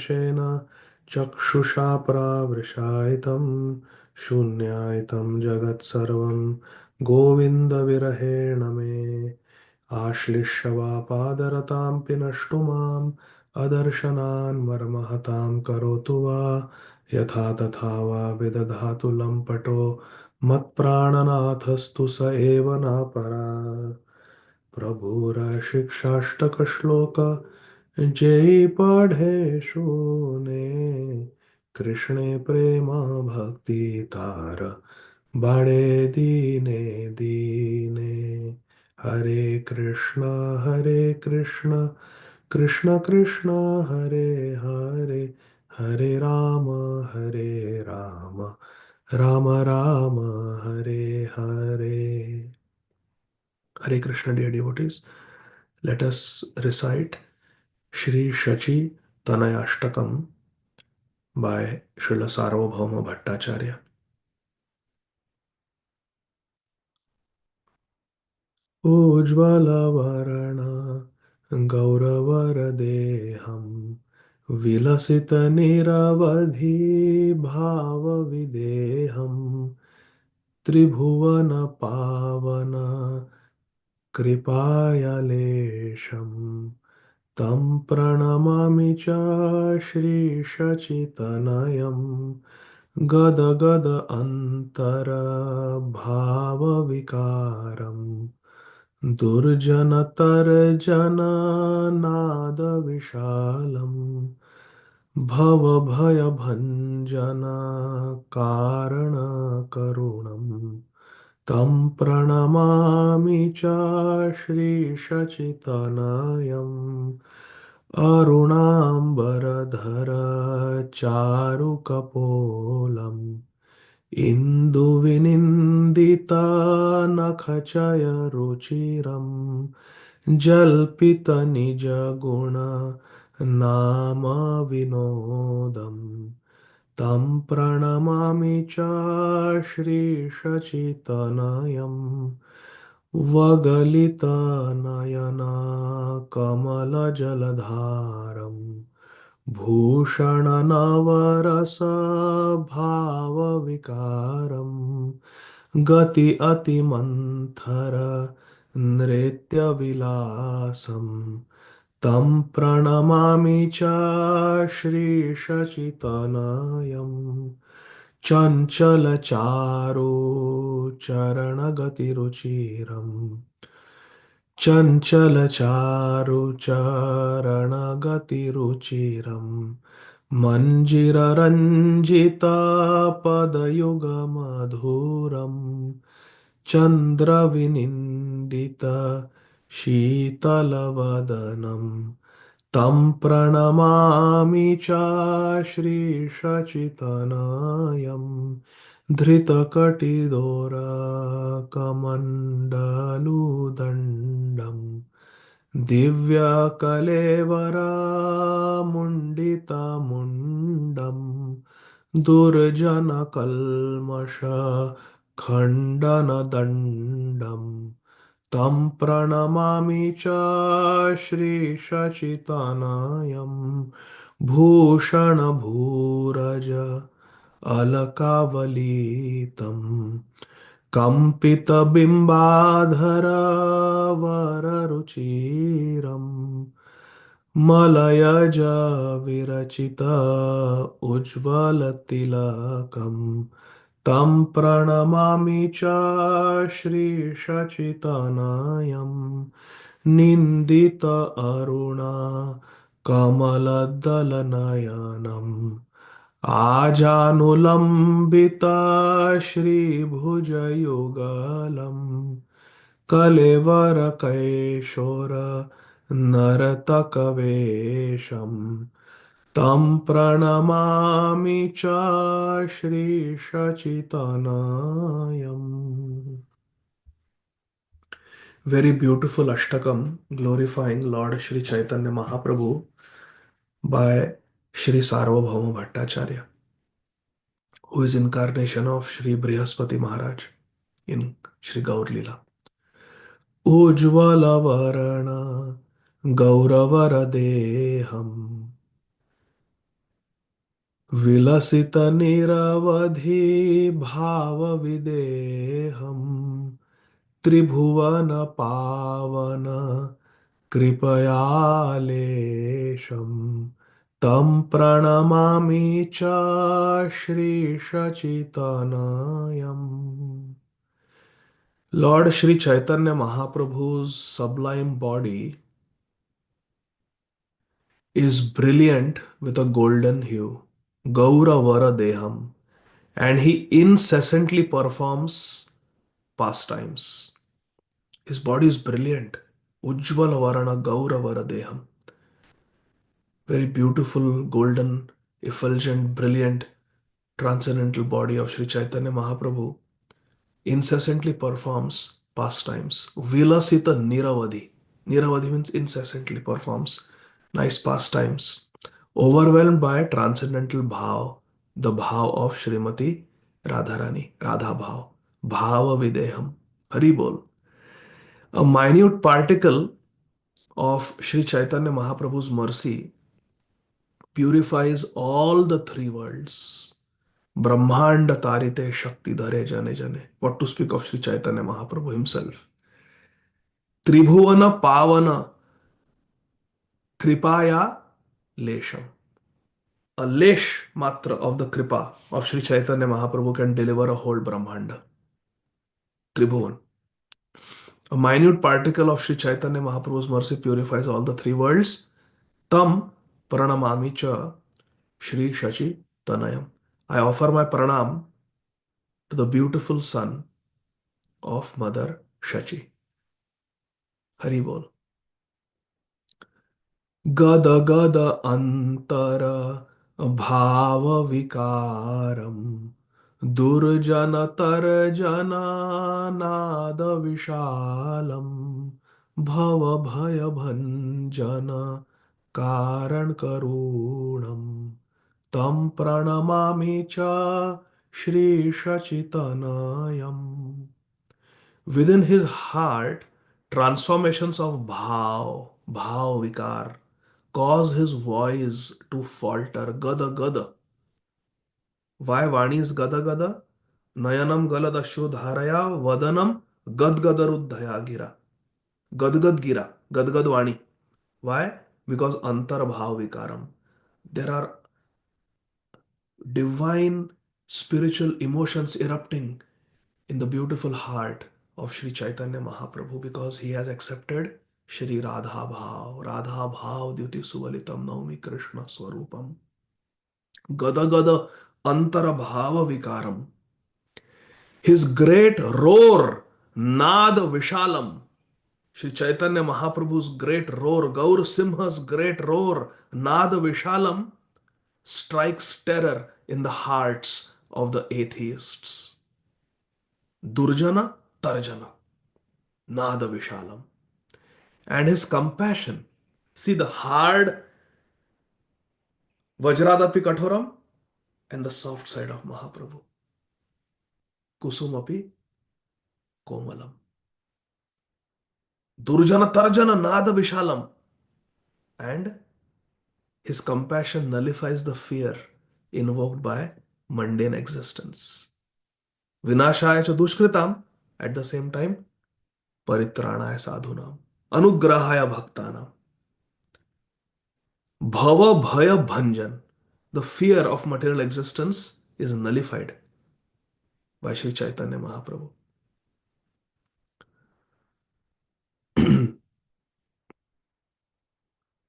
Shane चक्षुषा प्रावृशायितं शून्यायितं जगत्सर्वं गोविन्दविरहेण मे आश्लिष्यवापादरतां पिनष्टुमाम् अदर्शनान् मर्महतां करोतु वा यथा तथा वा विदधातु लम्पटो मत्प्राणनाथस्तु स एव नापरात् प्रभुरशिक्षाष्टकश्लोक जय पढ़े सुने कृष्णे प्रेम भक्ति तार बड़े दीने दीने हरे Krishna Krishna Krishna Hare Hare Hare Ram Ram Ram Hare Hare. Hare Krishna, dear devotees. Let us recite Shri Shachi Tanayashtakam by Srila Sarvabhauma Bhattacharya. Ujjvala Gauravardeham Vilasita Niravadhi Bhava Videham Tribhuvana Pavana Kripayalesham तं प्रणमामि च श्रीशचितनयं गदगद अन्तरभावविकारम् दुर्जनतर्जननादविशालम् भवभयभञ्जनकारणकरुणम् तं प्रणमामि च श्रीशचितनयम् अरुणाम्बरधर चारुकपोलम् इन्दुविनिन्दितनखचयरुचिरं जल्पितनिजगुण नाम विनोदम् तं प्रणमामि च श्रीशचितनयम् वगलितनयना कमलजलधारम् भूषणनवरसभावविकारम् गति अतिमन्थर नृत्यविलासम् तं प्रणमामि च श्रीशचितनयम् चञ्चलचारु चरणगतिरुचिरम् चञ्चलचारुचरणगतिरुचिरम् मञ्जिररञ्जितपदयुगमधुरम् चन्द्रविनिन्दितशीतलवदनम् तं प्रणमामि च श्रीशचितनयम् धृतकटिदोरकमण्डलुदण्डम् दिव्यकलेवरमुण्डितमुण्डम् दुर्जनकल्मषखण्डनदण्डम् तं प्रणमामि च श्रीशचितनयम् भूषणभूरज अलकावलीतम् कम्पितबिम्बाधरवररुचिरम् मलयज विरचित उज्ज्वलतिलकम् तं प्रणमामि च श्रीशचितनयम् निन्दित अरुणा कमलदलनयनम् आजानुलम्बित श्रीभुजयुगलम् कलेवरकैशोर नर्तकवेषम् तं प्रणमामि च श्रीशचितनयम्. Very beautiful Ashtakam glorifying Lord Shri Chaitanya Mahaprabhu by Shri Sarvabhauma Bhattacharya, who is incarnation of Shri Brihaspati Maharaj in Shri Gaur Lila. Ujjvala Varana Gauravara Deham विलसित निरवधि भाव विदेहम त्रिभुवन पावन कृपयालेशम तं प्रणमामि च श्रीशचितनयम्. Lord Sri Chaitanya Mahaprabhu's sublime body is brilliant with a golden hue, Gauravara Deham, and he incessantly performs pastimes. His body is brilliant, Ujjvala Varana Gauravara Deham, very beautiful, golden, effulgent, brilliant, transcendental body of Sri Chaitanya Mahaprabhu incessantly performs pastimes. Vilasita Niravadi. Niravadi means incessantly performs nice pastimes. Overwhelmed by transcendental bhav, the bhav of Srimati Radharani, Radha bhav. Bhava Videham. Hari Bol. A minute particle of Sri Chaitanya Mahaprabhu's mercy purifies all the three worlds. Brahmanda Tarite Shakti Dhare Jane Jane. What to speak of Sri Chaitanya Mahaprabhu himself? Tribhuvana Pavana Kripaya Lesham. A lesh matra of the kripa of Sri Chaitanya Mahaprabhu can deliver a whole Brahmanda. Tribhuvan. A minute particle of Sri Chaitanya Mahaprabhu's mercy purifies all the three worlds. Tam Pranamami Cha Shri Shachi Tanayam. I offer my pranam to the beautiful son of Mother Shachi. Hari Bol. गद गद अंतर भाव विकारम दुर्जन तर्जन नाद विशालम भव भय भंजन कारण करुणम तम प्रणमामि च Shri शचितनयम्. Within his heart, transformations of bhav vikar, cause his voice to falter. Gada gada. Why Vani is gada gada? Nayanam galadashu dharaya vadanam gadgadaruddhaya gira. Gadgad gira. Gadgad Vani. Why? Because antar bhav vikaram. There are divine spiritual emotions erupting in the beautiful heart of Sri Chaitanya Mahaprabhu because he has accepted Shri Radha Bhav. Radha Bhav Dyuti Suvalitam Naumi Krishna Swarupam. Gada Gada Antara Bhava Vikaram. His great roar, Nad Vishalam. Sri Chaitanya Mahaprabhu's great roar, Gaur Simha's great roar, Nad Vishalam, strikes terror in the hearts of the atheists. Durjana Tarjana. Nada Vishalam. And his compassion. See the hard Vajradapi Kathoram and the soft side of Mahaprabhu. Kusumapi Komalam. Durjana Tarjana Nada Vishalam. And his compassion nullifies the fear invoked by mundane existence. Vinashaya cha dushkritam, at the same time, Paritranaya sadhunam. Anugrahaya bhaktanam. Bhava Bhaya Bhanjan. The fear of material existence is nullified by Sri Chaitanya Mahaprabhu.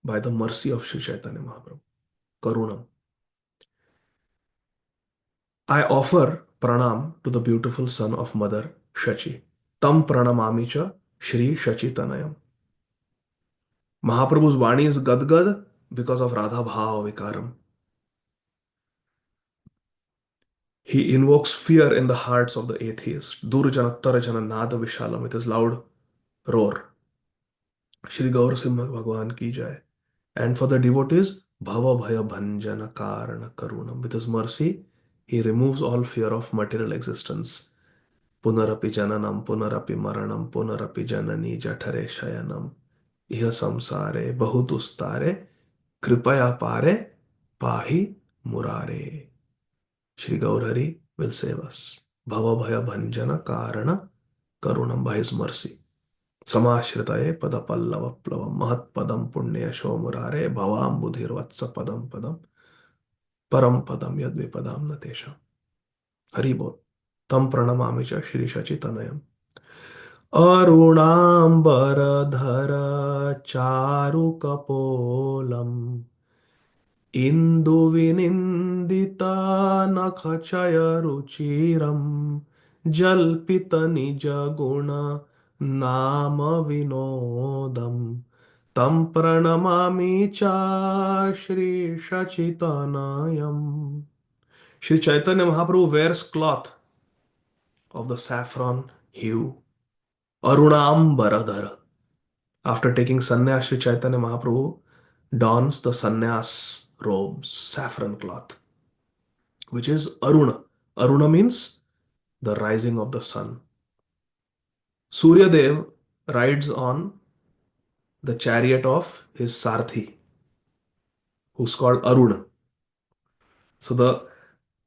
By the mercy of Sri Chaitanya Mahaprabhu. Karunam. I offer pranam to the beautiful son of Mother Shachi. Tam pranamami cha Shri Shachi Tanayam. Mahaprabhu's Vani is Gadgad because of Radha Bhava Vikaram. He invokes fear in the hearts of the atheists. Durjana Tarjana Nada Vishalam with his loud roar. Shri Gaur Simha Bhagwan ki jai. And for the devotees, Bhava Bhaya Bhanjana Karana Karunam. With his mercy, he removes all fear of material existence. Punarapi Jananam, Punarapi Maranam, Punarapi Janani Jathare Shayanam. Iha Samsare, Bahutustare, Kripaya Pare, Pahi Murare. Shri Gaurhari will save us. Bhava Bhaya Bhanjana Karana Karunam, by his mercy. Samashritaya Padapallava Plavam Mahat Padam Punya Shomurare Bhavam Budhir Vatsa Padam Padam Param Padam Yadvipadam Natesha. Hari Bol. Tam Pranamami Cha Shri Shachitanayam. अरुणाम्बरधर चारुकपोलम् इन्दुविनिन्दितनखचयरुचिरम् जल्पितनिजगुण नाम विनोदम् तं प्रणमामि च श्रीशचितनयम्. Sri Chaitanya Mahaprabhu wears cloth of the saffron hue. Arunambaradhara. After taking sannyas, Sri Chaitanya Mahaprabhu dons the sannyas robes, saffron cloth, which is Aruna. Aruna means the rising of the sun. Surya Dev rides on the chariot of his Sarthi, who's called Aruna. So the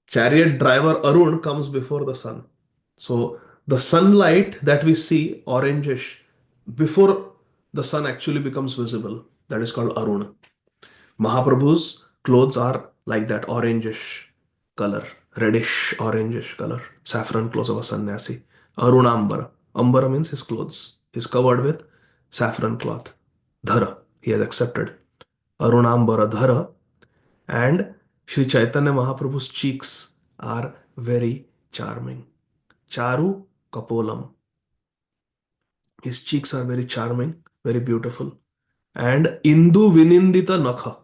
chariot driver Arun comes before the sun. So the sunlight that we see orangish before the sun actually becomes visible, that is called Aruna. Mahaprabhu's clothes are like that orangish color, reddish orangish color, saffron clothes of a sannyasi. Arunambara. Ambara means his clothes. He's covered with saffron cloth. Dhara. He has accepted. Arunambara Dhara. And Sri Chaitanya Mahaprabhu's cheeks are very charming. Charu Kapolam. His cheeks are very charming, very beautiful. And Indu Vinindita Nakha.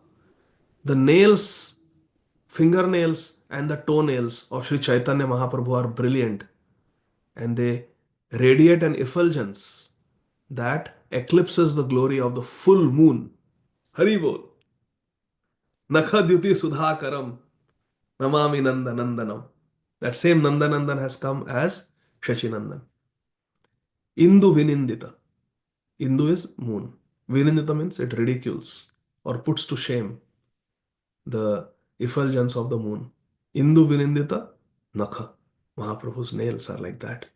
The nails, fingernails, and the toenails of Sri Chaitanya Mahaprabhu are brilliant, and they radiate an effulgence that eclipses the glory of the full moon. Haribol. Nakha Dyuti Sudhakaram Namami Nanda Nandanam. That same Nandanandan has come as Shachinandan. Indu Vinindita. Indu is moon. Vinindita means it ridicules or puts to shame the effulgence of the moon. Indu Vinindita Nakha. Mahaprabhu's nails are like that.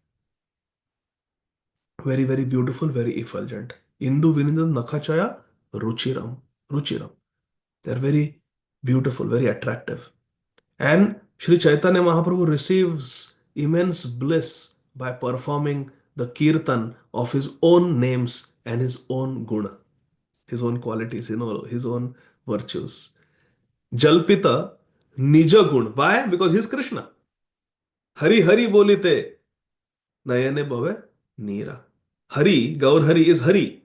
Very, very beautiful, very effulgent. Indu Vinindita Nakhachaya Ruchiram. Ruchiram. They're very beautiful, very attractive. And Sri Chaitanya Mahaprabhu receives immense bliss by performing the kirtan of his own names and his own guna, his own qualities, his own virtues. Jalpita Nija Gun. Why? Because he's Krishna. Hari Hari Bolite Nayane Bhave Neera. Hari, Gaur Hari is Hari.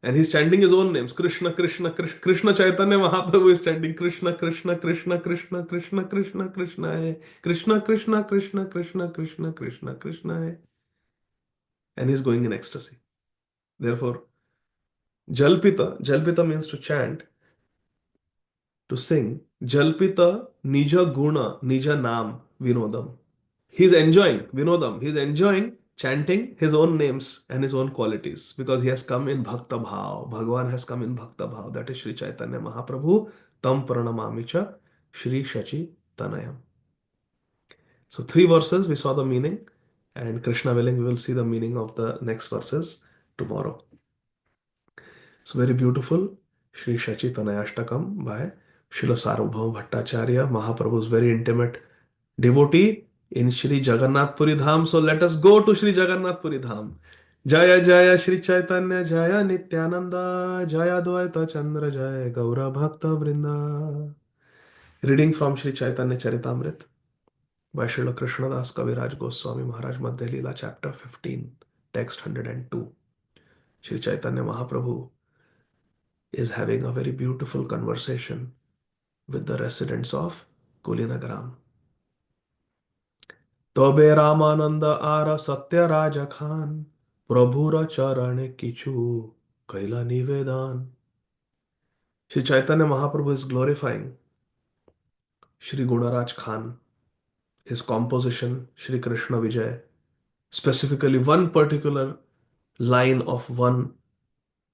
And he's chanting his own names. Krishna, Krishna, Krishna. Krishna Chaitanya Mahaprabhu is chanting Krishna, Krishna, Krishna, Krishna, Krishna, Krishna, Krishna hai. Krishna, Krishna, Krishna, Krishna, Krishna, Krishna, Krishna hai. And he's going in ecstasy. Therefore, Jalpita, Jalpita means to chant, to sing. Jalpita Nija Guna, Nija Nam, Vinodam. He's enjoying Vinodam. He's enjoying chanting his own names and his own qualities because he has come in Bhakta Bhav. Bhagavan has come in Bhakta Bhav. That is Sri Chaitanya Mahaprabhu. Tam Pranamamicha Shri Shachi Tanayam. So, three verses we saw the meaning, and Krishna willing, we will see the meaning of the next verses tomorrow. So, very beautiful Shri Shachi Tanayashtakam by Srila Sarvabhauma Bhattacharya, Mahaprabhu's very intimate devotee in Shri Jagannath Puri Dham. So let us go to Shri Jagannath Puri Dham. Jaya Jaya Shri Chaitanya Jaya Nityananda Jaya Dvaita Chandra Jaya Gaura Bhakta Vrinda. Reading from Shri Chaitanya Charitamrit by Srila Krishnadas Kaviraj Goswami Maharaj, Madhya Leela, chapter 15, text 102. Shri Chaitanya Mahaprabhu is having a very beautiful conversation with the residents of Kulinagaram. তবে রামানন্দ আর সত্যরাজ খান প্রভুর চরণে কিছু কইলা নিবেদন. Sri Chaitanya Mahaprabhu is glorifying Sri Gunaraj Khan, his composition Sri Krishna Vijay, specifically one particular line of one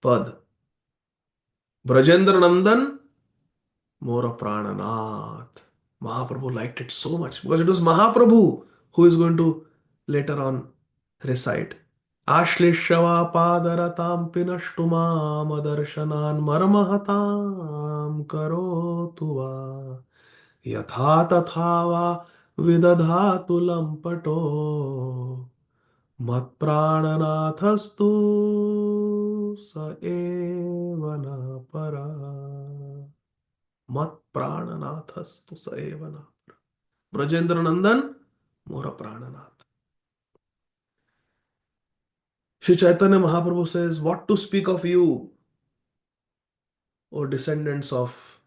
pad. Brajendra Nandan Mora Prananath. Mahaprabhu liked it so much because it was Mahaprabhu who is going to later on recite. Ashlishava padaratam pinashtumam adarshanan marmahatam karotu va yatha tatha va vidadhatu lampato mat prananathastu sa eva na para. मत प्राणनाथस्तु स एव न ब्रजेंद्र नंदन मोर प्राणनाथ. Sri Chaitanya Mahaprabhu says, what to speak of you, O descendants of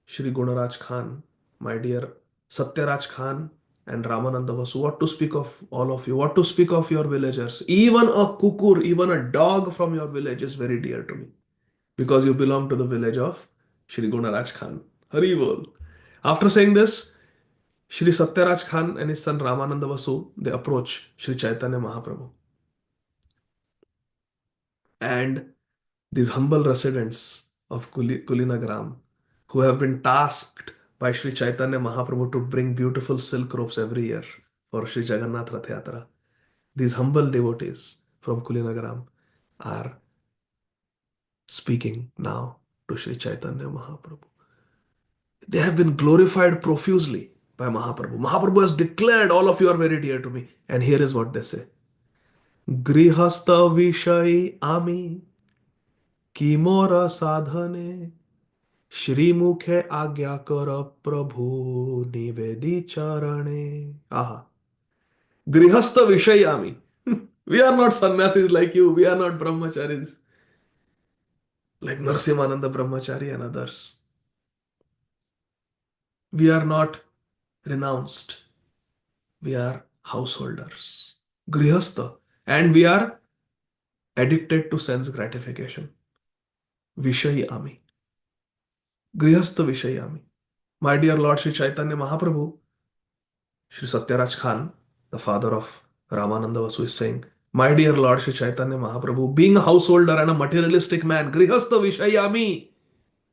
Shri Gunaraj Khan, my dear Satyaraj Khan and Ramananda Vasu, what to speak of all of you, what to speak of your villagers. Even a kukur, even a dog from your village is very dear to me because you belong to the village of Shri Gunaraj Khan. Hari Bol. After saying this, Shri Satyaraj Khan and his son Ramananda Vasu, they approach Shri Chaitanya Mahaprabhu. And these humble residents of Kulinagram, who have been tasked by Shri Chaitanya Mahaprabhu to bring beautiful silk robes every year for Shri Jagannath Rath Yatra, these humble devotees from Kulinagram are speaking now to Shri Chaitanya Mahaprabhu. They have been glorified profusely by Mahaprabhu. Mahaprabhu has declared, all of you are very dear to me. And here is what they say. गृहस्थ विषयी आमी की मोर साधने श्रीमुखे आज्ञा कर प्रभु निवेदी चरणे. Aha. गृहस्थ विषयी आमी. We are not sannyasis like you. We are not brahmacharis like Narsimananda Brahmachari and others. We are not renounced. We are householders. Grihastha. And we are addicted to sense gratification. Vishayi Ami. Grihastha Vishayi Ami. My dear Lord Sri Chaitanya Mahaprabhu, Sri Satyaraj Khan, the father of Ramananda Vasu, is saying, my dear Lord Sri Chaitanya Mahaprabhu, being a householder and a materialistic man, Grihastha Vishayi Ami,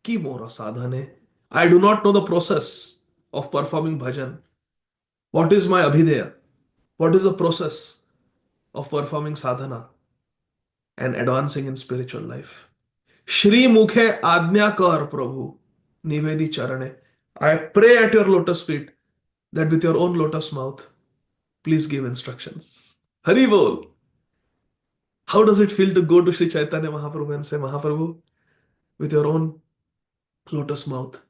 ki mora sadhane. I do not know the process of performing bhajan. What is my abhideya? What is the process of performing sadhana and advancing in spiritual life? Shri Mukhe Ajna Kar Prabhu Nivedi Charane. I pray at your lotus feet that with your own lotus mouth, please give instructions. Hari Bol. How does it feel to go to Sri Chaitanya Mahaprabhu and say, Mahaprabhu, with your own lotus mouth,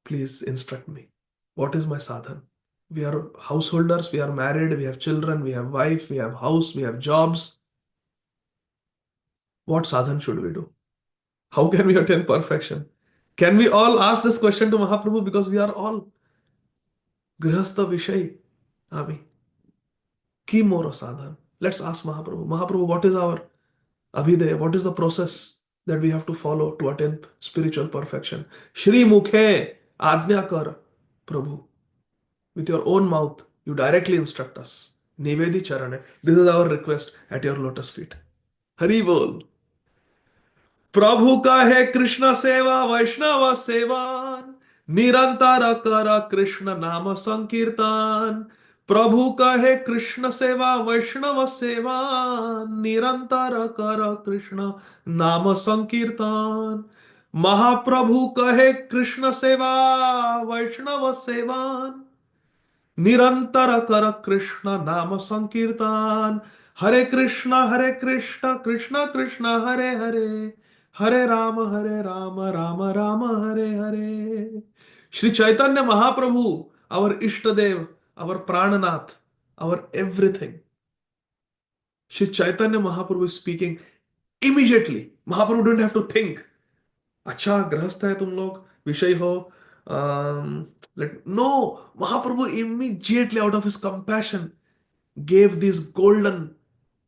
please instruct me. What is my sadhan? We are householders, we are married, we have children, we have wife, we have house, we have jobs. What sadhan should we do? How can we attain perfection? Can we all ask this question to Mahaprabhu because we are all Grihastha Vishay Ami. Ki moro sadhan. Let's ask Mahaprabhu. Mahaprabhu, what is our abhidaya? What is the process that we have to follow to attain spiritual perfection? Shri Mukhe Ajna Kar Prabhu. With your own mouth, you directly instruct us. Nivedi Charane. This is our request at your lotus feet. Hari Bol. प्रभु का है कृष्ण सेवा वैष्णव सेवान निरंतर कर कृष्ण नाम संकीर्तन. प्रभु का है कृष्ण सेवा वैष्णव सेवान निरंतर कर कृष्ण नाम संकीर्तन. महाप्रभु कहे कृष्ण सेवा वैष्णव सेवान निरंतर कर कृष्ण नाम संकीर्तन. हरे Krishna Krishna Krishna Hare Hare Hare Ram Ram Ram Hare Hare. Shri Chaitanya Mahaprabhu, our Ishtadev, our Prananath, our everything. Shri Chaitanya Mahaprabhu is speaking immediately. Mahaprabhu didn't have to think. अच्छा गृहस्थ है तुम लोग विषय हो. No, Mahaprabhu immediately out of his compassion gave these golden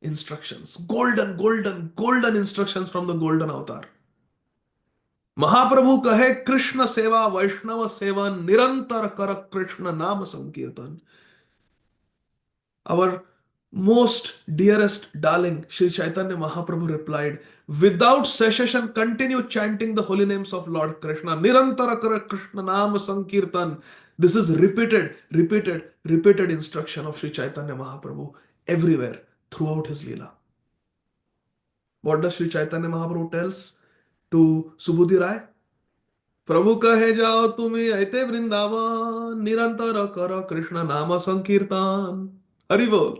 instructions, golden instructions from the golden avatar. महाप्रभु कहे कृष्ण सेवा वैष्णव seven निरंतर कर कृष्ण नाम संकीर्तन. Our most dearest darling Sri Chaitanya Mahaprabhu replied, without cessation, continue chanting the holy names of Lord Krishna. Nirantara kara Krishna Nam Sankirtan. This is repeated instruction of Sri Chaitanya Mahaprabhu everywhere throughout his Leela. What does Sri Chaitanya Mahaprabhu tells to Subudhi Rai? प्रभु कहे जाओ तुम्हें ऐते वृंदावन निरंतर करो कृष्ण नाम संकीर्तन. हरि बोल.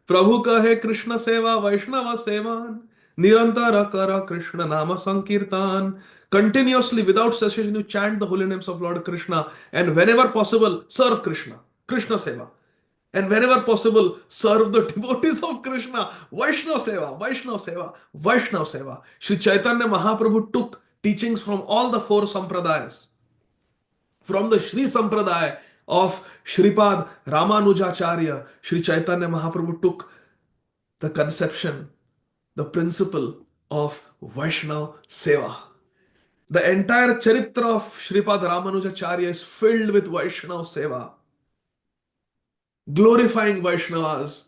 प्रभु कहे कृष्ण सेवा वैष्णव सेवन निरंतर कर कृष्ण नाम संकीर्तन. Continuously without cessation you chant the holy names of Lord Krishna, and whenever possible serve Krishna seva, and whenever possible serve the devotees of Krishna. Vaishnav seva. Sri Chaitanya Mahaprabhu took teachings from all the four sampradayas. From the Sri Sampradaya of Shripad Ramanujacharya, Sri Chaitanya Mahaprabhu took the conception, the principle of Vaishnav Seva. The entire Charitra of Shripad Ramanujacharya is filled with Vaishnav Seva, glorifying Vaishnavas,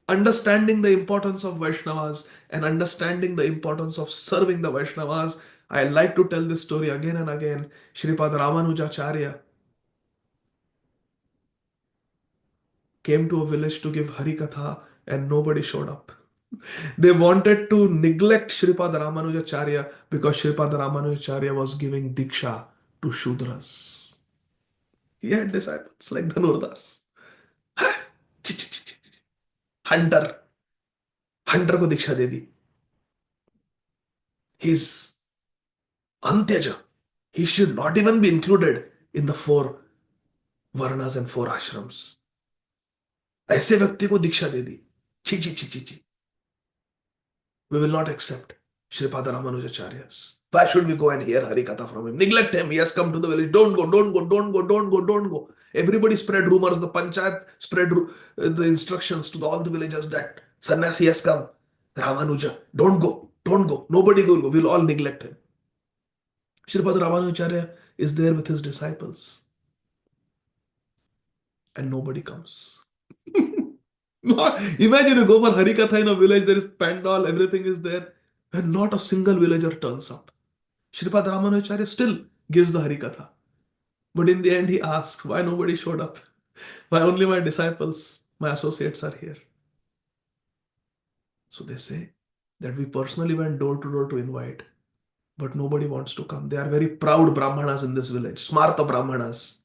understanding the importance of Vaishnavas, and understanding the importance of serving the Vaishnavas. I like to tell this story again and again. Shripad Ramanujacharya came to a village to give Hari Katha and nobody showed up. They wanted to neglect Shripad Ramanujacharya because Shripad Ramanujacharya was giving Diksha to Shudras. He had disciples like Dhanurdas. Hunter. Hunter को दीक्षा दे दी. He's Antyaja. He should not even be included in the four Varnas and four ashrams. ऐसे व्यक्ति को दीक्षा दे दी. ची ची ची ची ची. We will not accept Shripad Ramanujacharya's. Why should we go and hear Hari Katha from him? Neglect him. He has come to the village. Don't go, don't go, don't go, don't go, don't go. Everybody spread rumors. The panchayat spread the instructions to all the villagers that sannyasi has come. Ramanuja, don't go, don't go. Nobody will go. We'll all neglect him. Shripad Ramanujacharya is there with his disciples. And nobody comes. Imagine you go for Hari Katha in a village, there is pandal, everything is there, and not a single villager turns up. Shripad Ramanujacharya still gives the Hari Katha. But in the end, he asks, why nobody showed up? Why only my disciples, my associates are here? So they say that we personally went door to door to invite, but nobody wants to come. They are very proud Brahmanas in this village, Smarta Brahmanas,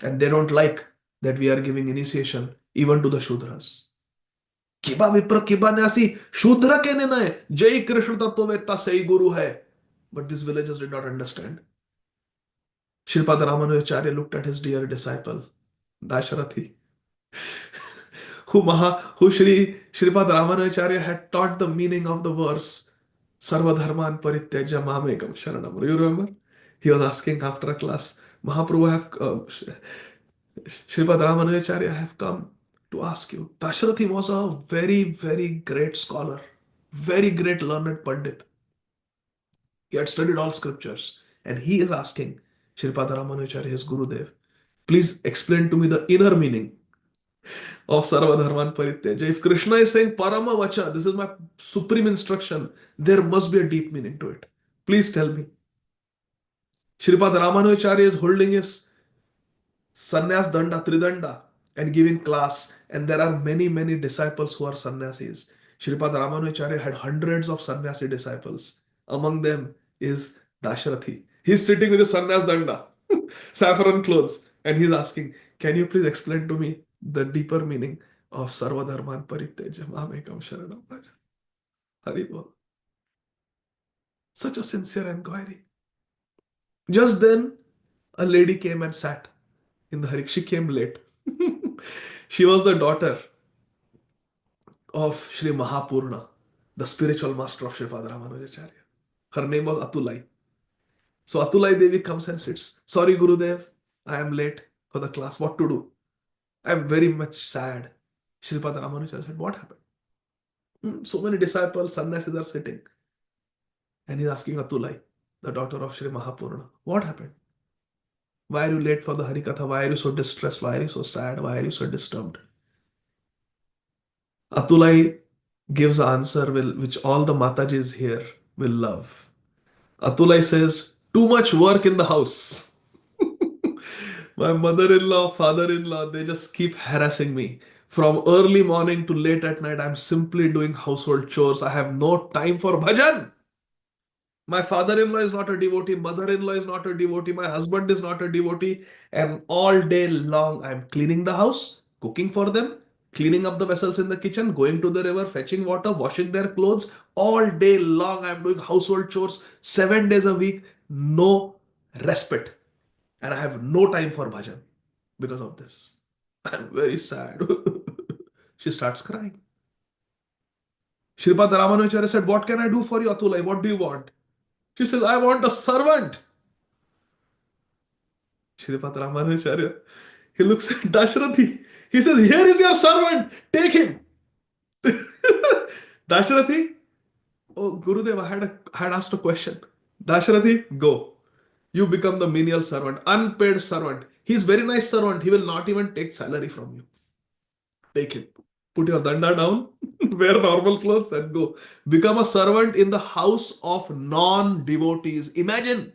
and they don't like that we are giving initiation even to the Shudras. किबा विप्र किबा न्यासी शूद्र के निर्णय जय कृष्ण तत्ववेत्ता सही गुरु है. But these villagers did not understand. Shripad Ramanujacharya looked at his dear disciple Dasharathi, who Shripad Ramanujacharya had taught the meaning of the verse Sarva Dharman Parityajya Mamekam Sharanam. You remember? He was asking after a class, Mahaprabhu Shripad Ramanujacharya have come to ask you. Dasharathi was a very, very great scholar, very great learned Pandit. He had studied all scriptures, and he is asking Shripad Ramanujacharya, his Gurudev, please explain to me the inner meaning of Sarva Dharman Parityajya. If Krishna is saying Parama Vacha, this is my supreme instruction, there must be a deep meaning to it. Please tell me. Shripad Ramanujacharya is holding his sannyas danda, tridanda, and giving class, and there are many, many disciples who are sannyasis. Shripad Ramanujacharya had hundreds of sannyasi disciples. Among them is Dasharathi. He's sitting with his sannyas danda, saffron clothes, and he's asking, can you please explain to me the deeper meaning of Sarva Dharman Parityajya Mamekam Sharanam Vraja? Hari Bol. Such a sincere inquiry. Just then, a lady came and sat in the Hari. She came late. She was the daughter of Sri Mahapurna, the spiritual master of Shripad Ramanujacharya. Her name was Atulai. So Atulai Devi comes and sits. Sorry, Gurudev, I am late for the class. What to do? I am very much sad. Shripad Ramanujacharya said, what happened? So many disciples, sannyasis are sitting. And he's asking Atulai, the daughter of Sri Mahapurna, what happened? Why are you late for the Hari Katha? Why are you so distressed? Why are you so sad? Why are you so disturbed? Atulai gives an answer which all the Matajis hear. will love. Atulai says, too much work in the house. My mother-in-law, father-in-law, they just keep harassing me. From early morning to late at night, I'm simply doing household chores. I have no time for bhajan. My father-in-law is not a devotee, mother-in-law is not a devotee, my husband is not a devotee, and all day long I'm cleaning the house, cooking for them, cleaning up the vessels in the kitchen, going to the river, fetching water, washing their clothes. All day long I'm doing household chores 7 days a week, no respite. And I have no time for bhajan because of this. I'm very sad. She starts crying. Shripad Ramanujacharya said, what can I do for you, Atulai? What do you want? She says, I want a servant. Shripad Ramanujacharya, he looks at Dashrathi. He says, here is your servant. Take him. Dashrathi, oh Gurudev, I had asked a question. Dashrathi, go. You become the menial servant, unpaid servant. He's very nice servant. He will not even take salary from you. Take him. Put your danda down, wear normal clothes and go. Become a servant in the house of non-devotees. Imagine,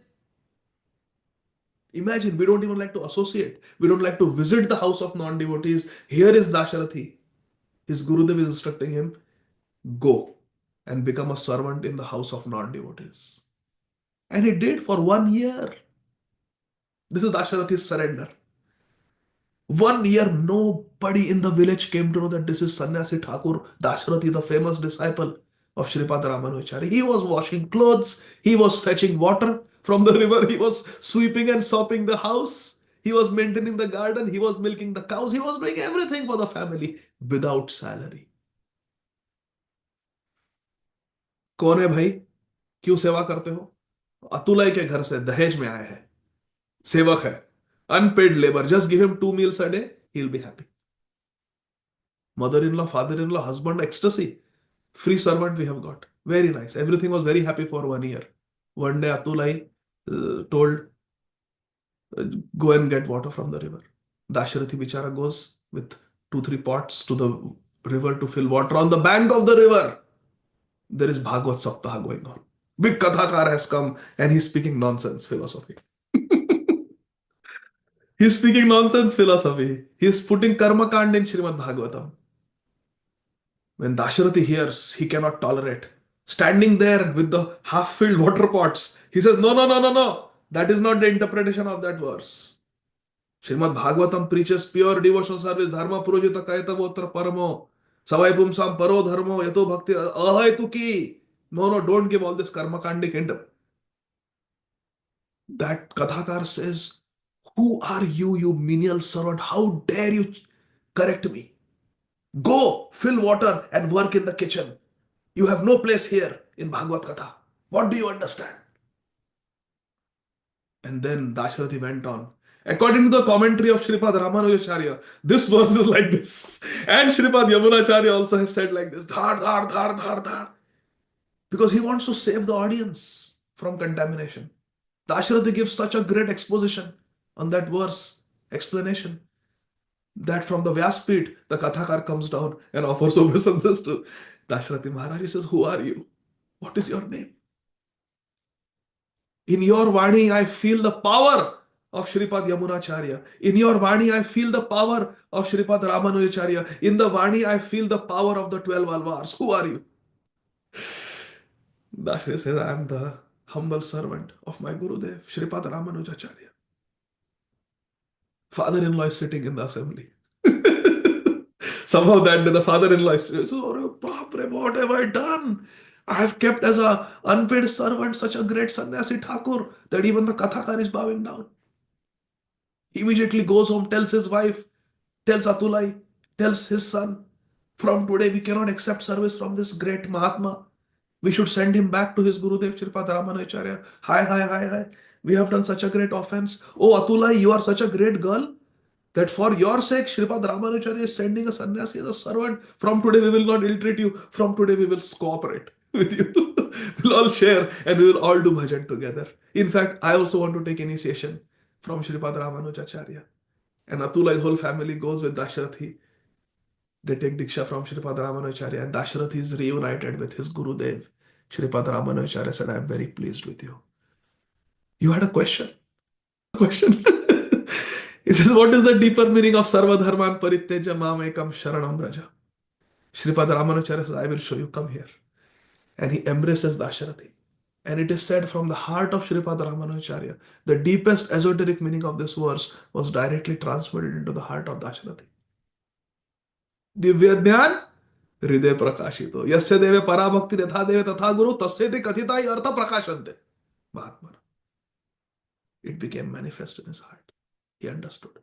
we don't even like to associate. We don't like to visit the house of non-devotees. Here is Dasharathi. His Gurudev is instructing him, go and become a servant in the house of non-devotees. And he did for 1 year. This is Dasharathi's surrender. 1 year, nobody in the village came to know that this is Sannyasi Thakur Dasharathi, the famous disciple of Shripad Ramanujacharya. He was washing clothes, he was fetching water from the river, he was sweeping and sopping the house, he was maintaining the garden, he was milking the cows, he was doing everything for the family without salary. कौन है भाई? क्यों सेवा करते हो? अतुलय के घर से दहेज में आए हैं, सेवक है, unpaid labor. Just give him 2 meals a day, he'll be happy. Mother-in-law, father-in-law, husband, ecstasy. Free servant we have got. Very nice. Everything was very happy for 1 year. One day Atulai told, go and get water from the river. Dasharathi Bichara goes with 2-3 pots to the river to fill water. On the bank of the river, there is Bhagavad Saptaha going on. Big Kathakar has come and he's speaking nonsense philosophy. He's speaking nonsense philosophy. He's putting Karma Kand in Srimad Bhagavatam. When Dasharathi hears, he cannot tolerate. Standing there with the half-filled water pots, he says, no, no, no, no, no. That is not the interpretation of that verse. Srimad Bhagavatam preaches pure devotional service. Dharma purojita kaitavotra paramo. Savai pumsam paro dharmo yato bhakti ahai tuki. No, no, don't give all this karma kandik inter. That Kathakar says, who are you, you menial servant? How dare you correct me? Go, fill water and work in the kitchen. You have no place here in Bhagavad Katha. What do you understand? And then Dasharathi went on. According to the commentary of Shripad Ramanujacharya, this verse is like this. And Shripad Yamunacharya also has said like this. Dhar, dhar, dhar, dhar, dhar. Because he wants to save the audience from contamination. Dasharathi gives such a great exposition on that verse, explanation, that from the Vyaspit, the Kathakar comes down and offers obeisances to Dasharathi Maharaj. He says, who are you? What is your name? In your Vani, I feel the power of Shripad Yamunacharya. In your Vani, I feel the power of Shripad Ramanujacharya. In the Vani, I feel the power of the 12 Alvars. Who are you? Dasharathi says, I am the humble servant of my Gurudev, Shripad Ramanujacharya. Father-in-law is sitting in the assembly. Somehow that day the father-in-law says, oh, what have I done? I have kept as a unpaid servant such a great sannyasi Thakur that even the Kathakar is bowing down. He immediately goes home, tells his wife, tells Atulai, tells his son, from today we cannot accept service from this great Mahatma. We should send him back to his Gurudev Shripad Ramanujacharya. Hi. We have done such a great offense. Oh Atulai, you are such a great girl that for your sake Shripad Ramanujacharya is sending a sannyasi as a servant. From today we will not ill-treat you. From today we will cooperate with you. We'll all share and we will all do bhajan together. In fact, I also want to take initiation from Shripad Ramanujacharya. And Atulai's whole family goes with Dasharathi. They take Diksha from Shripad Ramanujacharya and Dasharathi is reunited with his Gurudev, Sripad Ramanujacharya said, I am very pleased with you. You had a question. Question. He says, what is the deeper meaning of Sarva Dharman Paritteja Mam Ekam Sharanam Braja? Sripad Ramanujacharya says, I will show you. Come here. And he embraces Dasharathi. And it is said from the heart of Sripad Ramanujacharya, the deepest esoteric meaning of this verse was directly transmitted into the heart of Dasharathi. Divya ज्ञान हृदय प्रकाशितो यस्य देवे पराभक्ति यथा देवे तथा गुरु तस्येति कथिता ही अर्थ प्रकाशन्ते. Mahatma. It became manifest in his heart. He understood.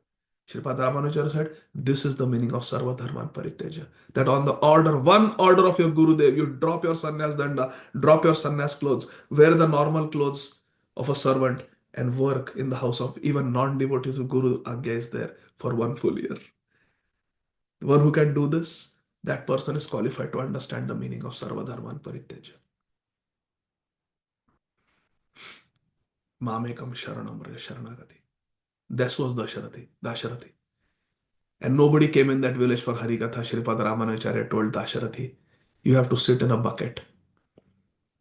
Sripad Ramanuja said, this is the meaning of Sarva Dharman Pariteja. That on the order, one order of your Gurudev, you drop your sannyas danda, drop your sannyas clothes, wear the normal clothes of a servant, and work in the house of even non-devotees. Guru Agya is there for 1 full year. The one who can do this, that person is qualified to understand the meaning of Sarva Dharman Pariteja. Mamekam Sharanam Sharanagati. This was Dasharathi. And nobody came in that village for Harikatha. Sripad Ramanujacharya told Dasharathi, you have to sit in a bucket.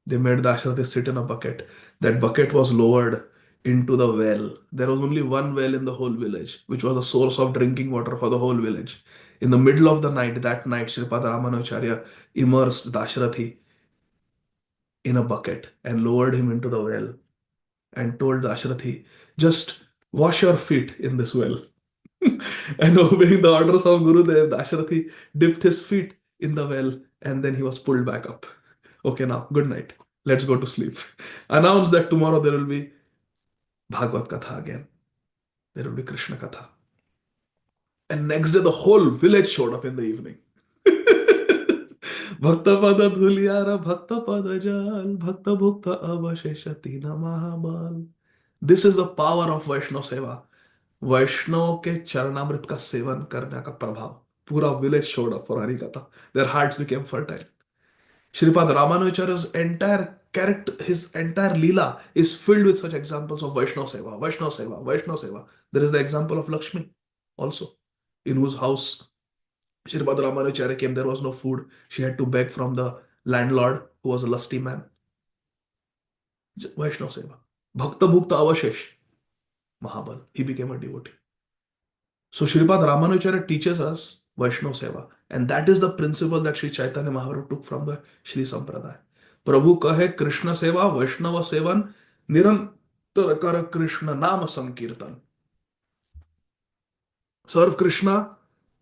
They made Dasharathi sit in a bucket. That bucket was lowered into the well. There was only one well in the whole village, which was a source of drinking water for the whole village. In the middle of the night, that night, Sripad Ramanujacharya immersed Dasharathi in a bucket and lowered him into the well and told Dasharathi, just wash your feet in this well. And obeying the orders of Gurudev, Dasharathi dipped his feet in the well and then he was pulled back up. Okay, now, good night. Let's go to sleep. Announce that tomorrow there will be Bhagavad Katha again. There will be Krishna Katha. And next day, the whole village showed up in the evening. Bhakta pada dhuliyara, bhakta pada jal, bhakta bhukta avasheshati namahabal. This is the power of Vaishnav Seva. वैष्णव के चरणामृत का seven करने का प्रभाव. पूरा village showed up for Harikatha. Their hearts became fertile. Sripad Ramanujacharya's entire character, his entire Leela is filled with such examples of Vaishnav Seva, Vaishnav Seva, Vaishnav Seva. There is the example of Lakshmi also, in whose house Sripad Ramanujacharya came. There was no food. She had to beg from the landlord, who was a lusty man. Vaishnav Seva. Bhakta Bhukta Avashesh. Mahabal. He became a devotee. So Sripad Ramanujacharya teaches us Vaishnav Seva. And that is the principle that Sri Chaitanya Mahaprabhu took from the Sri Sampradaya. Prabhu kahe Krishna Seva, Vaishnava Sevan, Nirantar kar Krishna Nama Sankirtan. Serve Krishna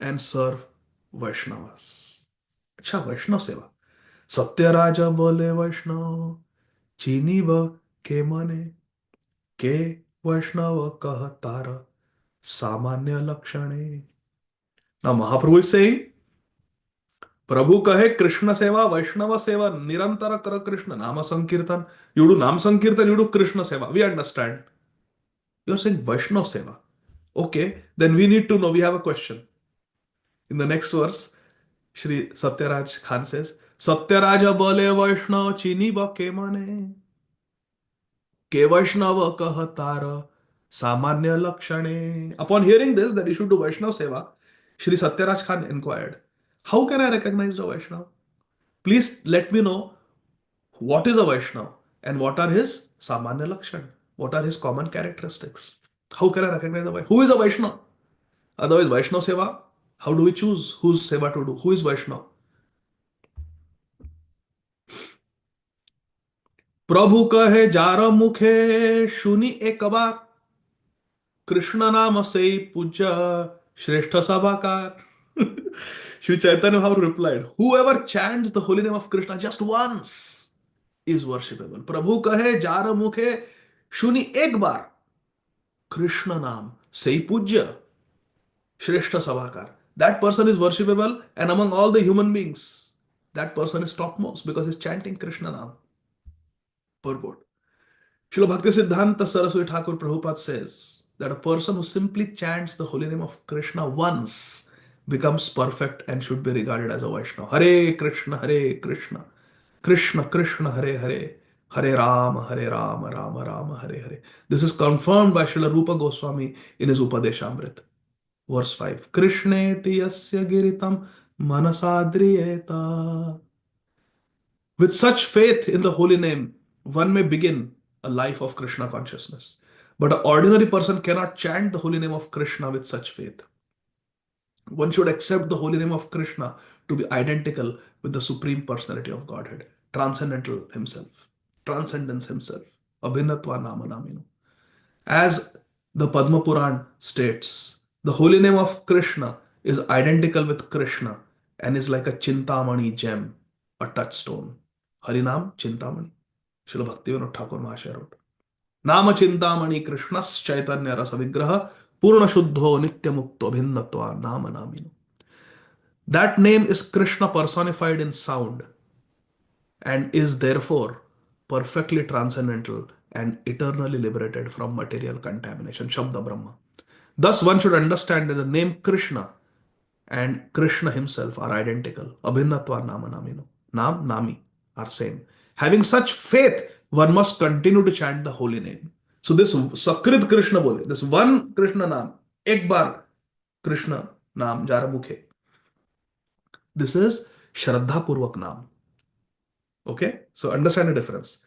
and serve Vaishnavas. Acha, Vaishnav Seva. Satya Raja bole Vaishnav, Chini ba ke mane, ke Vaishnava kah tara, Samanya Lakshane. Now Mahaprabhu is saying, Prabhu kahe Krishna Seva, Vaishnava Seva, Nirantara kara Krishna, Nama Sankirtan. You do Nam Sankirtan, you do Krishna Seva. We understand. You are saying Vaishnava Seva. Okay, then we need to know, we have a question. In the next verse, Shri Satyaraj Khan says, Satyaraja bole Vaishnava chini ba ke mane, ke Vaishnava kah tara, Samanya Lakshane. Upon hearing this, that you should do Vaishnava Seva, Shri Satyaraj Khan inquired, how can I recognize the Vaishnava? Please let me know what is a Vaishnava and what are his Samanya Lakshan. What are his common characteristics? How can I recognize a Vaishnava? Who is a Vaishnava? Otherwise, Vaishnava Seva, how do we choose whose Seva to do? Who is Vaishnava? प्रभु कहे jar मुखे सुनी एक बार कृष्ण नाम से पूज्य श्रेष्ठ सभाकार. Sri Chaitanya Mahaprabhu replied, whoever chants the holy name of Krishna just once is worshipable. Prabhu kahe jar mukhe shuni ek bar Krishna naam sei pujya shreshta sabhakar. That person is worshipable, and among all the human beings, that person is topmost because he's chanting Krishna naam. Purport. Srila Bhakti Siddhanta Saraswati Thakur Prabhupada says that a person who simply chants the holy name of Krishna once becomes perfect and should be regarded as a Vaishnava. Hare Krishna, Krishna Krishna, Hare Hare, Hare Rama, Rama Rama, Hare Hare. This is confirmed by Srila Rupa Goswami in his Upadeshamrita. Verse 5. Krishneti yasya giritam manasadriyeta. With such faith in the holy name, one may begin a life of Krishna consciousness. But an ordinary person cannot chant the holy name of Krishna with such faith. One should accept the holy name of Krishna to be identical with the Supreme Personality of Godhead, transcendental Himself, transcendence Himself, Abhinatva Nama Namino. As the Padma Puran states, the holy name of Krishna is identical with Krishna and is like a Chintamani gem, a touchstone. Harinam Chintamani. Srila Bhaktivinoda Thakur Mahashaya wrote. Nama Chintamani Krishnas Chaitanya Rasa Vigraha Purna Shuddho Nitya Mukto Bhinnatva Nama Namino. That name is Krishna personified in sound and is therefore perfectly transcendental and eternally liberated from material contamination. Shabda Brahma. Thus, one should understand that the name Krishna and Krishna himself are identical. Abhinnatva Nama Namino. Nam, Nami are same. Having such faith, one must continue to chant the holy name. So this Sakrit Krishna bole, this one Krishna Nam, ek bar Krishna Nam jara mukhe. This is Shraddha Purvak Nam. Okay? So understand the difference.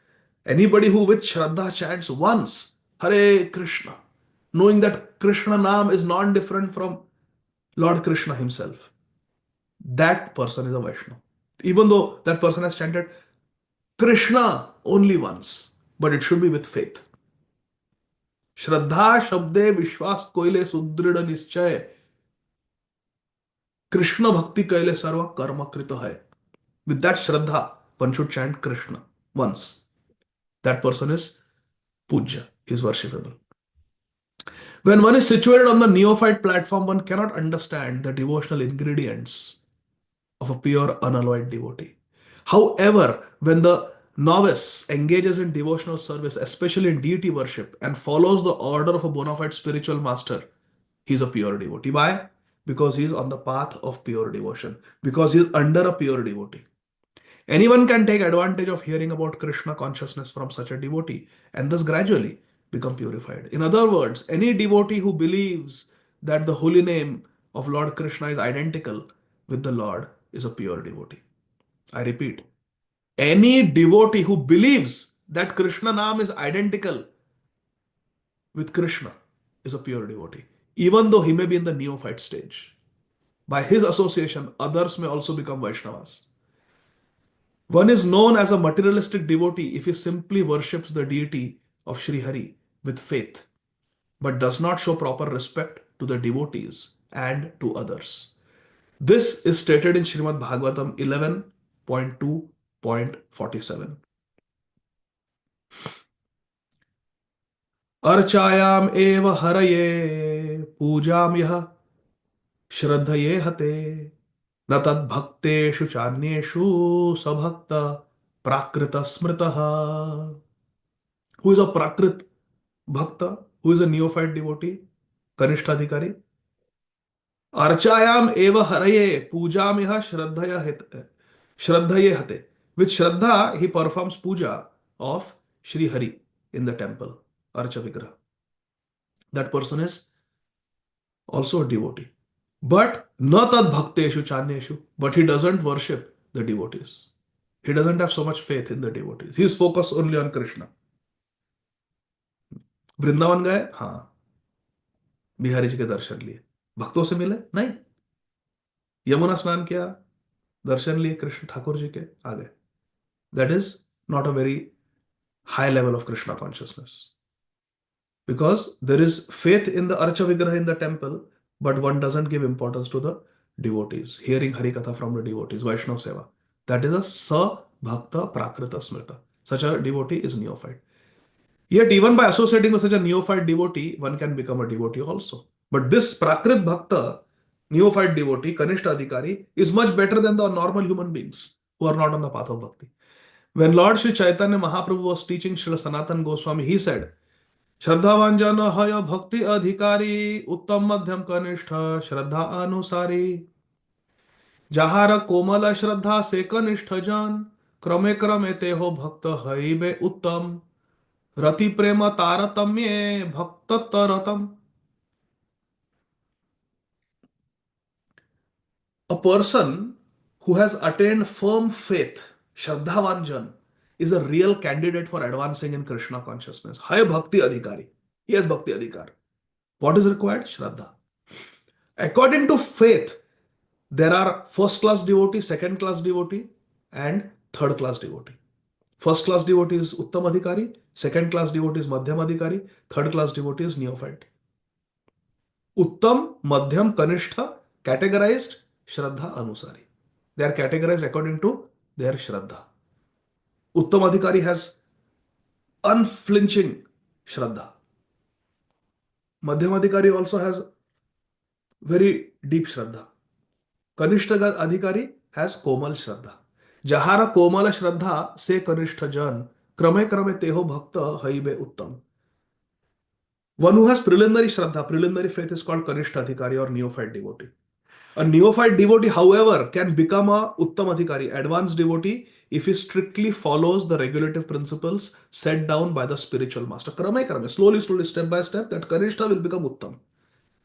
Anybody who with Shraddha chants once, Hare Krishna, knowing that Krishna Nam is non-different from Lord Krishna himself, that person is a Vaishnava. Even though that person has chanted Krishna only once, but it should be with faith. Shraddha Shabde Vishwas Koile Sudrida Nischay Krishna Bhakti Kaile Sarva Karma Krito Hai. With that Shraddha, one should chant Krishna once. That person is puja, is worshipable. When one is situated on the neophyte platform, one cannot understand the devotional ingredients of a pure, unalloyed devotee. However, when the novice engages in devotional service, especially in deity worship, and follows the order of a bona fide spiritual master, he is a pure devotee. Why? Because he is on the path of pure devotion, because he is under a pure devotee. Anyone can take advantage of hearing about Krishna consciousness from such a devotee and thus gradually become purified. In other words, any devotee who believes that the holy name of Lord Krishna is identical with the Lord is a pure devotee. I repeat, any devotee who believes that Krishna Nam is identical with Krishna is a pure devotee, even though he may be in the neophyte stage. By his association, others may also become Vaishnavas. One is known as a materialistic devotee if he simply worships the deity of Sri Hari with faith, but does not show proper respect to the devotees and to others. This is stated in Srimad Bhagavatam 11.2.47. Archayam eva haraye pujam yaha shraddhaye hate न तद्भक्तेषु चान्येषु सबक्त प्राकृत स्मृतः. Who is a prakrit bhakta? Who is a neophyte devotee? Kanishta Adhikari. Archayam eva haraye pujamiha shraddhaye hate. With Shraddha, he performs puja of Sri Hari in the temple, Archa Vigraha. That person is also a devotee. But na tad bhakteshu chanyeshu. But he doesn't worship the devotees. He doesn't have so much faith in the devotees. He is focused only on Krishna. Vrindavan गए, हाँ, बिहारी जी के दर्शन लिए, भक्तों से मिले नहीं, यमुना स्नान किया, दर्शन लिए कृष्ण ठाकुर जी के, आ गए. That is not a very high level of Krishna consciousness. Because there is faith in the Archa Vigraha in the temple, but one doesn't give importance to the devotees. Hearing Hari Katha from the devotees, Vaishnav Seva. That is a Sa Bhakta Prakrita Smrita. Such a devotee is neophyte. Yet even by associating with such a neophyte devotee, one can become a devotee also. But this Prakrit Bhakta, neophyte devotee, Kanishta Adhikari, is much better than the normal human beings who are not on the path of bhakti. When Lord Sri Chaitanya Mahaprabhu was teaching Srila Sanatan Goswami, he said, श्रद्धावान जन हय भक्ति अधिकारी उत्तम मध्यम कनिष्ठ श्रद्धा अनुसारी जहार कोमल श्रद्धा से कनिष्ठ जन क्रमे क्रमे ते हो भक्त हईबे उत्तम रति प्रेम तारतम्ये भक्त तरतम. A person who has attained firm faith, Shraddhavan Jan is a real candidate for advancing in Krishna consciousness. Hai Bhakti Adhikari. He has Bhakti Adhikar. What is required? Shraddha. According to faith, there are first class devotee, second class devotee, and third class devotee. First class devotee is Uttam Adhikari, second class devotee is Madhyam Adhikari, third class devotee is Neophyte. Uttam, Madhyam, Kanishtha categorized Shraddha Anusari. They are categorized according to their Shraddha. Uttam Adhikari has unflinching Shraddha. Madhyam Adhikari also has very deep Shraddha. Kanishta Adhikari has Komal Shraddha. Jahara Komal Shraddha se Kanishta Jan, Krame Krame Teho Bhakta Haibe Uttam. One who has preliminary Shraddha, preliminary faith is called Kanishta Adhikari or Neophyte devotee. A neophyte devotee, however, can become a Uttam Adhikari, advanced devotee, if he strictly follows the regulative principles set down by the spiritual master. Krame krame, slowly, slowly, step by step, that Kanishta will become Uttam.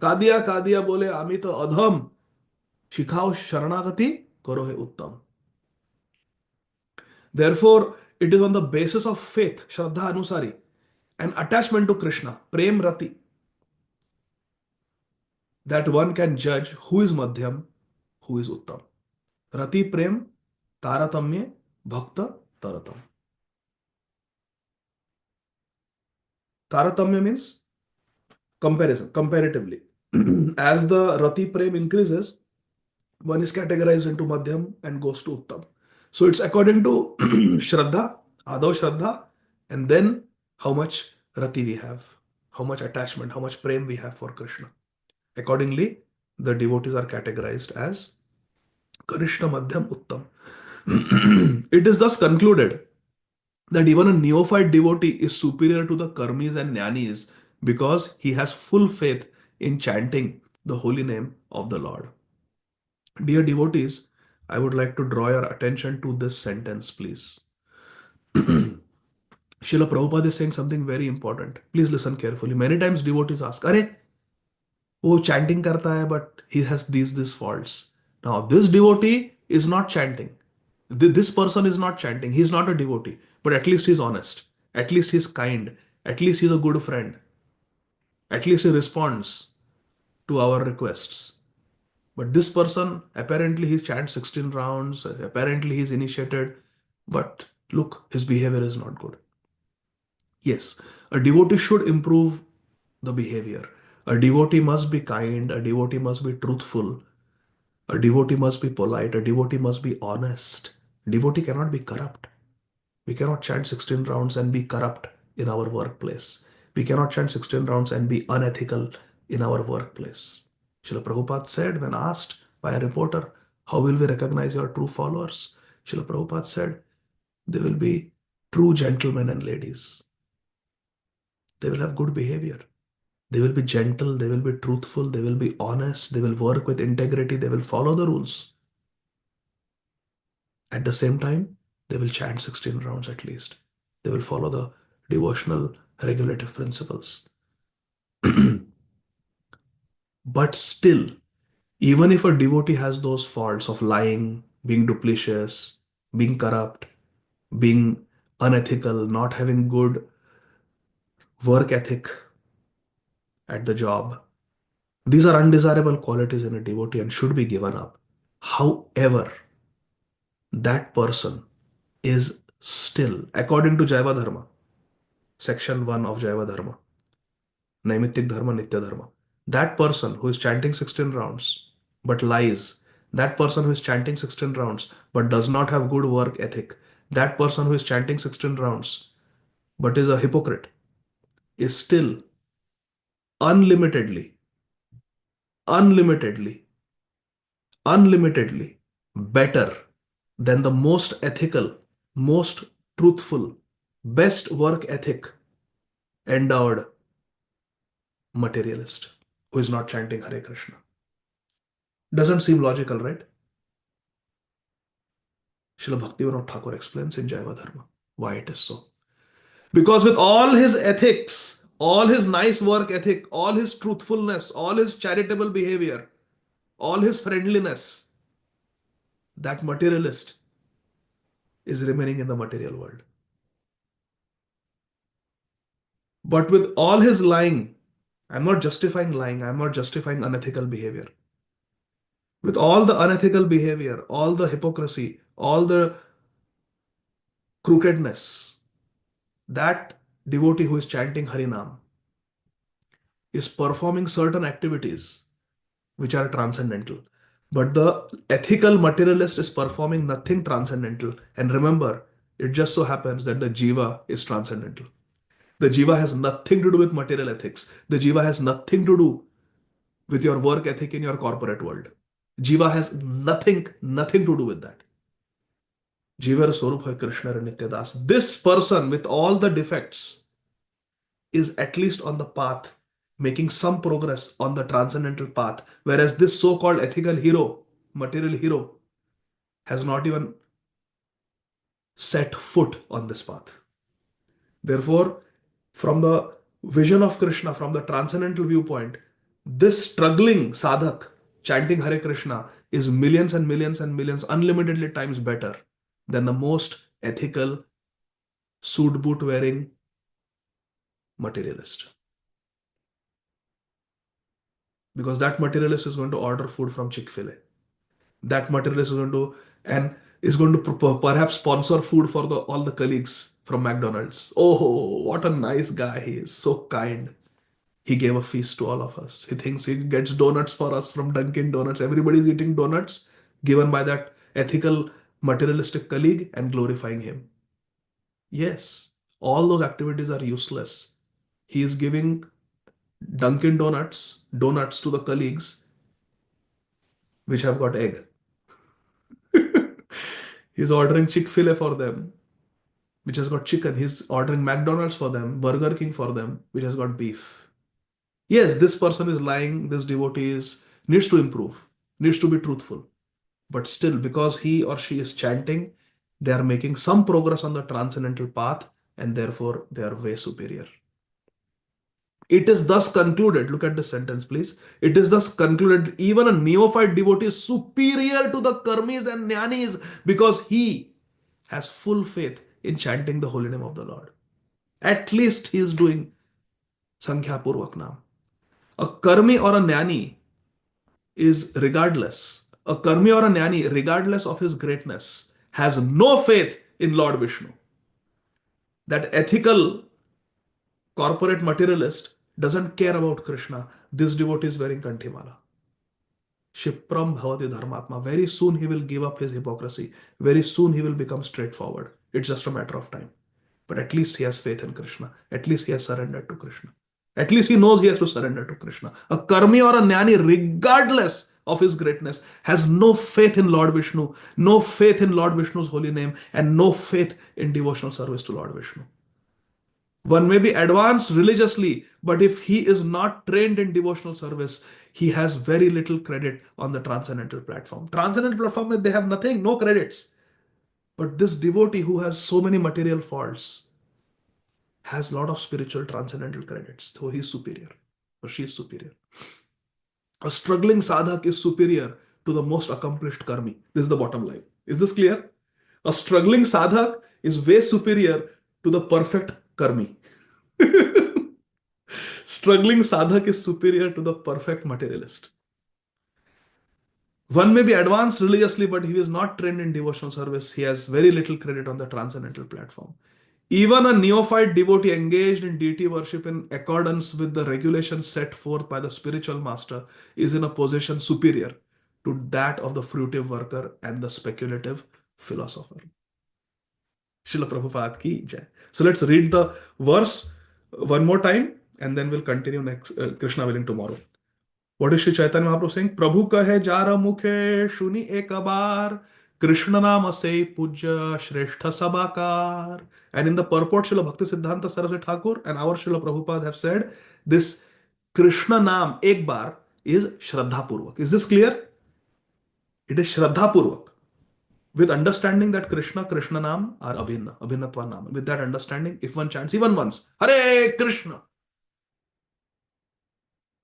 Kadiya Kadiya bole, ami to adham, shikhao sharanagati, karo hai Uttam. Therefore, it is on the basis of faith, Shraddha Anusari, and attachment to Krishna, Prem Rati, that one can judge who is Madhyam, who is Uttam. Rati Prem, Taratamye, Bhakta, Taratam. Taratamya means comparison, comparatively. As the Rati Prem increases, one is categorized into Madhyam and goes to Uttam. So it's according to Shraddha, Adav Shraddha, and then how much Rati we have, how much attachment, how much Prem we have for Krishna. Accordingly, the devotees are categorized as Krishna Madhyam Uttam. It is thus concluded that even a neophyte devotee is superior to the karmis and jnanis because he has full faith in chanting the holy name of the Lord. Dear devotees, I would like to draw your attention to this sentence, please. Srila Prabhupada is saying something very important. Please listen carefully. Many times devotees ask, Are, वो chanting करता है, but he has these faults. Now, this devotee is not chanting. This person is not chanting. He is not a devotee, but at least he's honest. At least he's kind. At least he's a good friend. At least he responds to our requests. But this person, apparently he chants 16 rounds, apparently he's initiated, but look, his behavior is not good. Yes, a devotee should improve the behavior. A devotee must be kind, a devotee must be truthful, a devotee must be polite, a devotee must be honest. Devotee cannot be corrupt. We cannot chant 16 rounds and be corrupt in our workplace. We cannot chant 16 rounds and be unethical in our workplace. Srila Prabhupada said when asked by a reporter, how will we recognize your true followers? Srila Prabhupada said, they will be true gentlemen and ladies. They will have good behavior. They will be gentle, they will be truthful, they will be honest, they will work with integrity, they will follow the rules. At the same time, they will chant 16 rounds at least. They will follow the devotional regulative principles. But still, even if a devotee has those faults of lying, being duplicitous, being corrupt, being unethical, not having good work ethic at the job, these are undesirable qualities in a devotee and should be given up. However, that person is still, according to Jaiva Dharma, section 1 of Jaiva Dharma, Naimittik Dharma, Nitya Dharma, that person who is chanting 16 rounds but lies, that person who is chanting 16 rounds but does not have good work ethic, that person who is chanting 16 rounds but is a hypocrite, is still unlimitedly, unlimitedly, unlimitedly better than the most ethical, most truthful, best work ethic endowed materialist who is not chanting Hare Krishna. Doesn't seem logical, right? Srila Bhaktivinoda Thakur explains in Jaiva Dharma why it is so. Because with all his ethics, all his nice work ethic, all his truthfulness, all his charitable behavior, all his friendliness, that materialist is remaining in the material world. But with all his lying, I'm not justifying lying, I'm not justifying unethical behavior. With all the unethical behavior, all the hypocrisy, all the crookedness, that devotee who is chanting Harinam is performing certain activities which are transcendental. But the ethical materialist is performing nothing transcendental. And remember, it just so happens that the jiva is transcendental. The jiva has nothing to do with material ethics. The jiva has nothing to do with your work ethic in your corporate world. Jiva has nothing to do with that. Jiva Swarup Hai Krishna Nityadas. This person with all the defects is at least on the path, making some progress on the transcendental path. Whereas this so called ethical hero, material hero, has not even set foot on this path. Therefore, from the vision of Krishna, from the transcendental viewpoint, this struggling sadhak chanting Hare Krishna is millions and millions and millions, unlimitedly times better than the most ethical, suit boot wearing materialist. Because that materialist is going to order food from Chick-fil-A. That materialist is going to and is going to perhaps sponsor food for all the colleagues from McDonald's. Oh, what a nice guy he is. So kind. He gave a feast to all of us. He thinks he gets donuts for us from Dunkin' Donuts. Everybody's eating donuts given by that ethical, materialistic colleague and glorifying him. Yes, all those activities are useless. He is giving Dunkin' donuts to the colleagues which have got egg. He's ordering Chick-fil-A for them, which has got chicken. He's ordering McDonald's for them, Burger King for them, which has got beef. Yes, this person is lying, this devotee needs to improve, needs to be truthful. But still, because he or she is chanting, they are making some progress on the transcendental path, and therefore they are way superior. It is thus concluded, look at the sentence, please. It is thus concluded, even a neophyte devotee is superior to the karmis and jnanis because he has full faith in chanting the holy name of the Lord. At least he is doing Sankhya Purvak Naam. A karmi or a jnani is regardless. A karmi or a jnani, regardless of his greatness, has no faith in Lord Vishnu. That ethical corporate materialist doesn't care about Krishna. This devotee is wearing Kanthimala. Shipram Bhavati Dharmatma. Very soon he will give up his hypocrisy. Very soon he will become straightforward. It's just a matter of time. But at least he has faith in Krishna. At least he has surrendered to Krishna. At least he knows he has to surrender to Krishna. A karmi or a jnani, regardless of his greatness, has no faith in Lord Vishnu, no faith in Lord Vishnu's holy name, and no faith in devotional service to Lord Vishnu. One may be advanced religiously, but if he is not trained in devotional service, he has very little credit on the transcendental platform. Transcendental platform, they have nothing, no credits. But this devotee who has so many material faults has a lot of spiritual transcendental credits. So he is superior, or she is superior. A struggling sadhak is superior to the most accomplished karmi. This is the bottom line. Is this clear? A struggling sadhak is way superior to the perfect karmi. Struggling sadhak is superior to the perfect materialist. One may be advanced religiously, but he is not trained in devotional service. He has very little credit on the transcendental platform. Even a neophyte devotee engaged in deity worship in accordance with the regulations set forth by the spiritual master is in a position superior to that of the fruitive worker and the speculative philosopher. Srila Prabhupada ki jai. So let's read the verse one more time and then we'll continue next, Krishna willing, tomorrow. What is Sri Chaitanya Mahaprabhu saying? Prabhu kahe jara mukhe shuni ek bar Krishna nama se puja shrestha sabakar. And in the purport, Srila Bhakti Siddhanta Saraswati Thakur and our Srila Prabhupada have said this Krishna naam ek bar is Shraddha Purvak. Is this clear? It is Shraddha Purvak. With understanding that Krishna naam are abhinna, abhinnatva naam. With that understanding, if one chants even once, Hare Krishna,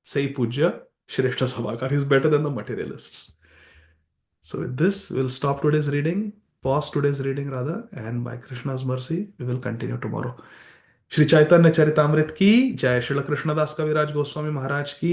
say puja Shrestha Sabakar. He is better than the materialists. So with this, we'll stop today's reading. pause today's reading rather, and by Krishna's mercy we will continue tomorrow. Shri Chaitanya Charitamrita की जय, श्रील कृष्णदास कविराज गोस्वामी महाराज की